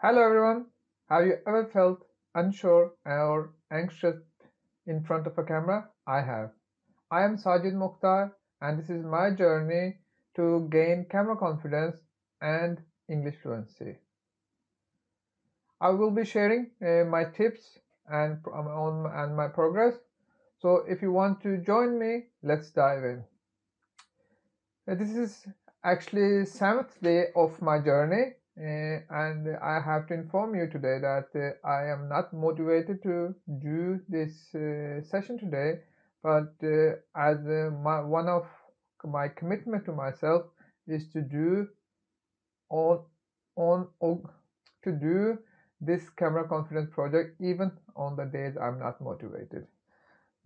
Hello everyone. Have you ever felt unsure or anxious in front of a camera? I have. I am Sajid Mukhtar and this is my journey to gain camera confidence and English fluency. I will be sharing my tips and my progress. So if you want to join me, let's dive in. This is actually seventh day of my journey, and I have to inform you today that I am not motivated to do this session today, but as one of my commitment to myself is to do on on to do this camera confidence project even on the days I'm not motivated.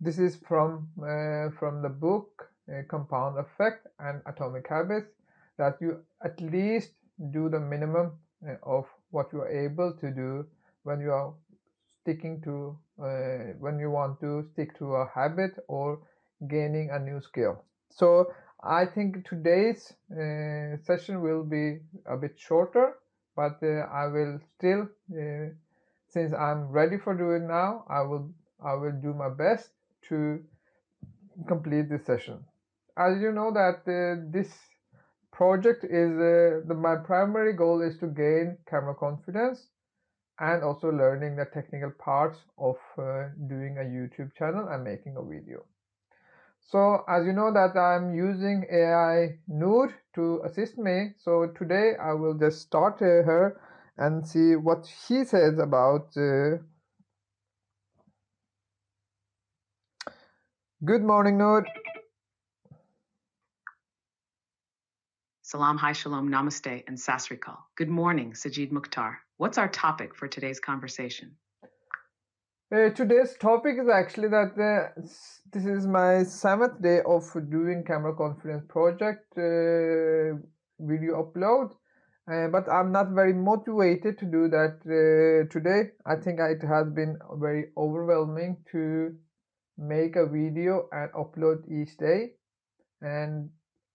This is from the book Compound Effect and Atomic Habits, that you at least do the minimum of what you are able to do when you are sticking to when you want to stick to a habit or gaining a new skill. So I think today's session will be a bit shorter, but I will still, since I'm ready for doing now, I will do my best to complete this session. As you know that this project is my primary goal is to gain camera confidence and also learning the technical parts of doing a YouTube channel and making a video. So as you know that I'm using AI Noor to assist me. So today I will just start her and see what she says about good morning, Noor. Salam, hi, shalom, namaste, and sasrikal. Good morning, Sajid Mukhtar. What's our topic for today's conversation? Today's topic is actually that this is my seventh day of doing camera confidence project video upload, but I'm not very motivated to do that today. I think it has been very overwhelming to make a video and upload each day, and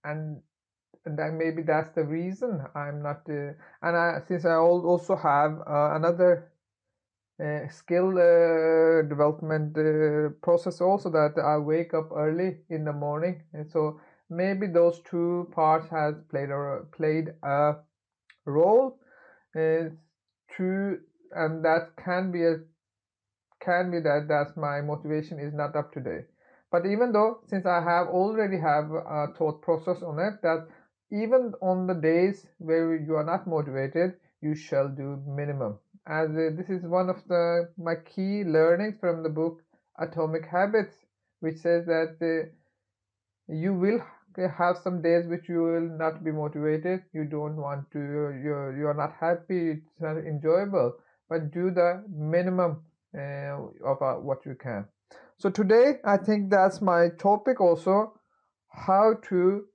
and then maybe that's the reason I'm not. Since I also have another skill development process also, that I wake up early in the morning, and so maybe those two parts has played a role to and that can be that that's my motivation is not up to date. But even though, since I have already have a thought process on it, that even on the days where you are not motivated, you shall do minimum. As this is one of my key learnings from the book Atomic Habits, which says that you will have some days which you will not be motivated. You don't want to. You are not happy. It's not enjoyable. But do the minimum of what you can. So today, I think that's my topic also: how to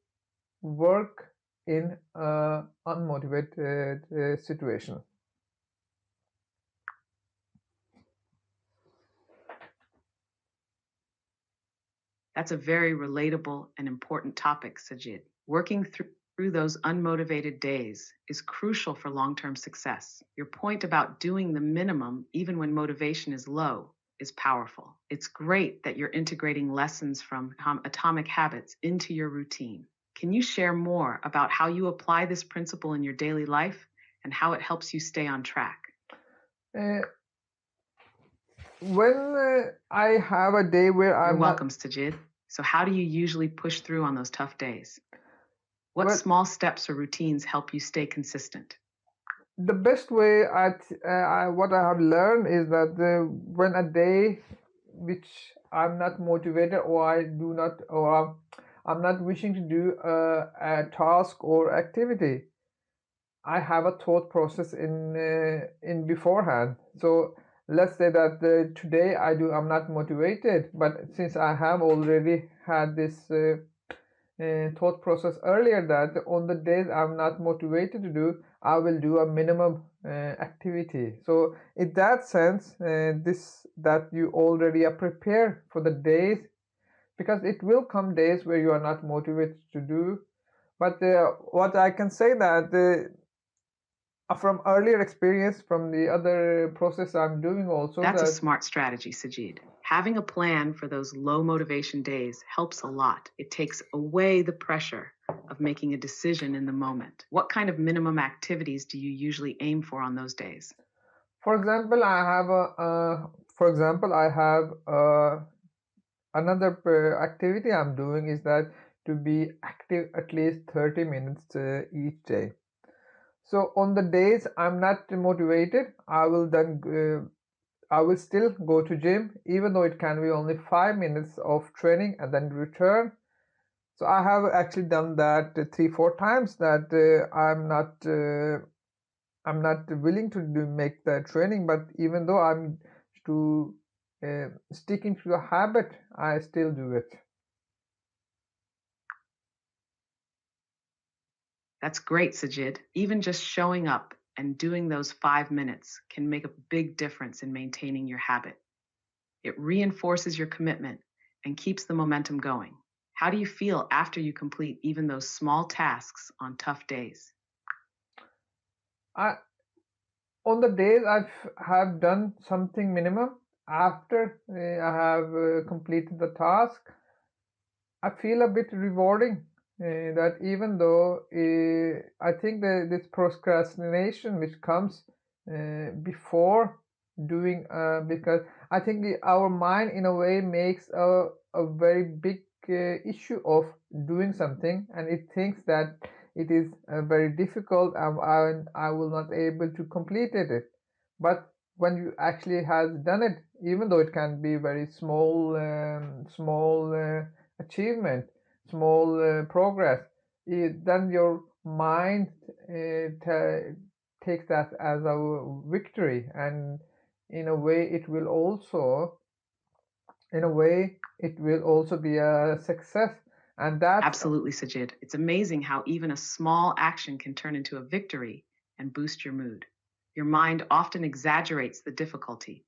work in unmotivated situation. That's a very relatable and important topic, Sajid. Working through those unmotivated days is crucial for long-term success. Your point about doing the minimum, even when motivation is low, is powerful. It's great that you're integrating lessons from Atomic Habits into your routine. Can you share more about how you apply this principle in your daily life and how it helps you stay on track? When I have a day where You're I'm welcome, Sajid. So how do you usually push through on those tough days? What small steps or routines help you stay consistent? The best way what I have learned is that when a day which I'm not motivated, or I do not, or I'm not wishing to do a task or activity, I have a thought process in beforehand. So let's say that today I'm not motivated, but since I have already had this thought process earlier, that on the days I'm not motivated to do, I will do a minimum activity. So in that sense, this that you already are prepared for the days, because it will come days where you are not motivated to do. But what I can say that from earlier experience from the other process I'm doing also That's a that smart strategy, Sajid. Having a plan for those low motivation days helps a lot. It takes away the pressure of making a decision in the moment. What kind of minimum activities do you usually aim for on those days? for example I have another activity I'm doing is that to be active at least 30 minutes each day. So on the days I'm not motivated, I will still go to gym, even though it can be only 5 minutes of training and then return. So I have actually done that 3 4 times. That I'm not willing to make the training, but even though I'm to sticking to the habit, I still do it. That's great, Sajid. Even just showing up and doing those 5 minutes can make a big difference in maintaining your habit. It reinforces your commitment and keeps the momentum going. How do you feel after you complete even those small tasks on tough days? I on the days have done something minimum after I have completed the task, I feel a bit rewarding. That even though I think that this procrastination which comes before doing, because I think our mind in a way makes a very big issue of doing something, and it thinks that it is very difficult and I will not able to complete it. But when you actually has done it, even though it can be very small achievement, small progress, then your mind takes that as a victory, and in a way it will also be a success, and that's Absolutely, Sajid. It's amazing how even a small action can turn into a victory and boost your mood. Your mind often exaggerates the difficulty,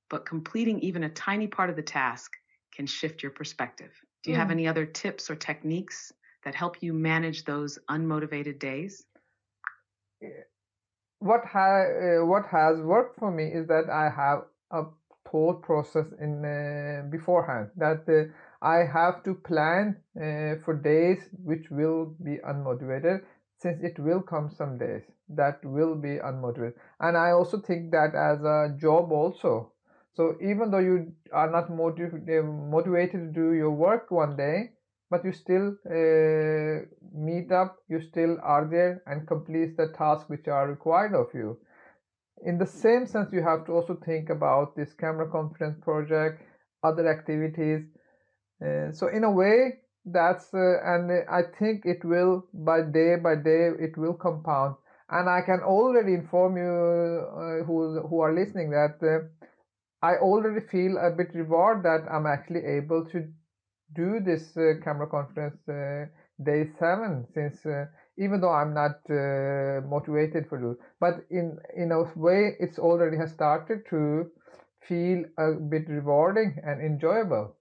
but completing even a tiny part of the task can shift your perspective. Do you have any other tips or techniques that help you manage those unmotivated days? what has worked for me is that I have a thought process in beforehand, that I have to plan for days which will be unmotivated, since it will come some days that will be unmotivated, and I also think that as a job also. So even though you are not motivated to do your work one day, but you still meet up, you still are there and complete the tasks which are required of you. In the same sense, you have to also think about this camera conference project, other activities. So in a way, that's and I think it will by day it will compound. And I can already inform you who are listening that I already feel a bit reward that I'm actually able to do this camera conference day 7, since even though I'm not motivated for it, but in a way it's already has started to feel a bit rewarding and enjoyable.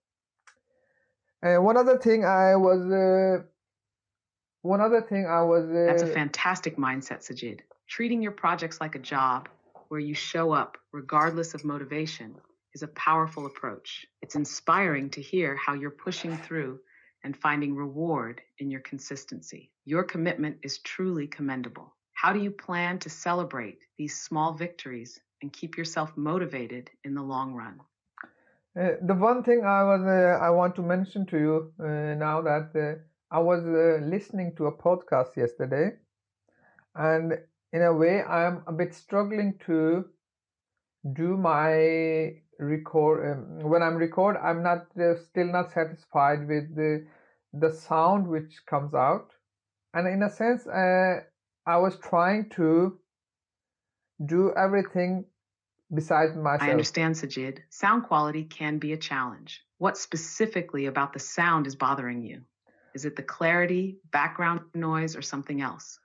And one other thing I was That's a fantastic mindset, Sajid. Treating your projects like a job where you show up regardless of motivation is a powerful approach. It's inspiring to hear how you're pushing through and finding reward in your consistency. Your commitment is truly commendable. How do you plan to celebrate these small victories and keep yourself motivated in the long run? the one thing I want to mention to you now, that I was listening to a podcast yesterday, and in a way I'm a bit struggling to do my record. When I'm record, I'm not still not satisfied with the sound which comes out, and in a sense I was trying to do everything besides I myself. understand, Sajid. Sound quality can be a challenge. What specifically about the sound is bothering you? Is it the clarity, background noise, or something else?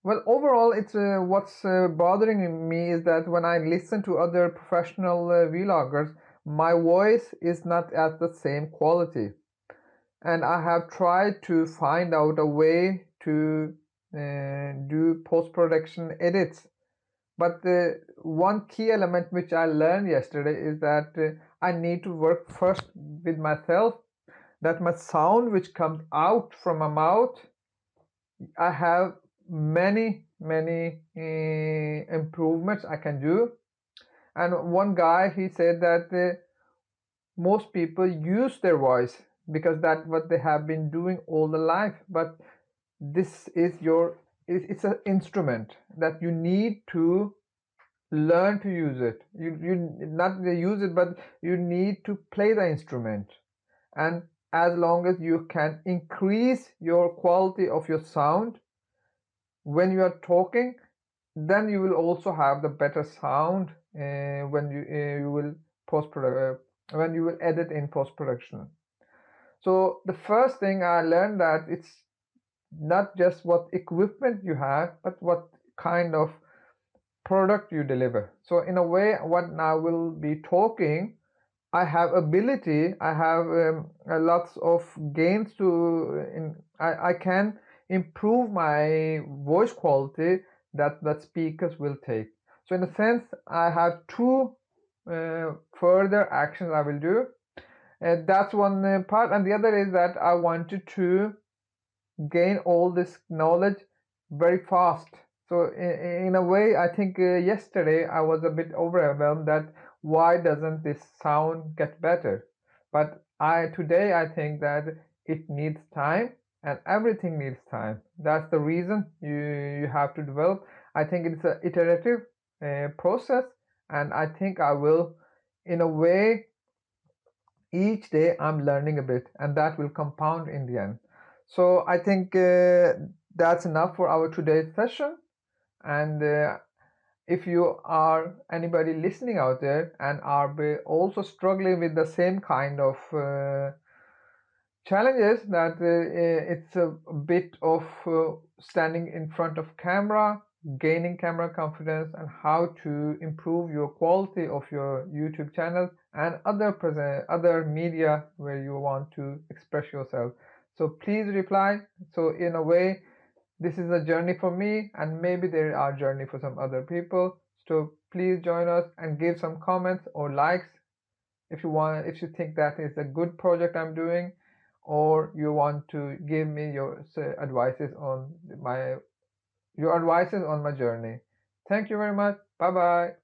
Well, overall, it's what's bothering me is that when I listen to other professional vloggers, my voice is not at the same quality, and I have tried to find out a way to do post-production edits. But the one key element which I learned yesterday is that I need to work first with myself, that my sound which comes out from my mouth, I have many improvements I can do. And one guy, he said that most people use their voice because that's what they have been doing all the life. But this is it's an instrument that you need to learn to use it. You not use it, but you need to play the instrument. And as long as you can increase your quality of your sound when you are talking, then you will also have the better sound when you will when you will edit in post production. So the first thing I learned that it's not just what equipment you have, but what kind of product you deliver. So in a way, what I will be talking, I have ability, I have lots of gains I can improve my voice quality that speakers will take. So in a sense, I have two further actions I will do. That's one part, and the other is that I wanted to gain all this knowledge very fast. So in a way, I think yesterday I was a bit overwhelmed that why doesn't this sound get better? But today I think that it needs time, and everything needs time. That's the reason you have to develop. I think it's an iterative process, and I think I will, in a way, each day I'm learning a bit, and that will compound in the end. So I think that's enough for our today's session. And if you are anybody listening out there and are also struggling with the same kind of challenges, that it's a bit of standing in front of camera, gaining camera confidence, and how to improve your quality of your YouTube channel and other media where you want to express yourself. So please reply. So in a way, this is a journey for me, and maybe there are journey for some other people. So please join us and give some comments or likes if you want, if you think that is a good project I'm doing, or you want to give me your advices on my journey. Thank you very much. Bye bye.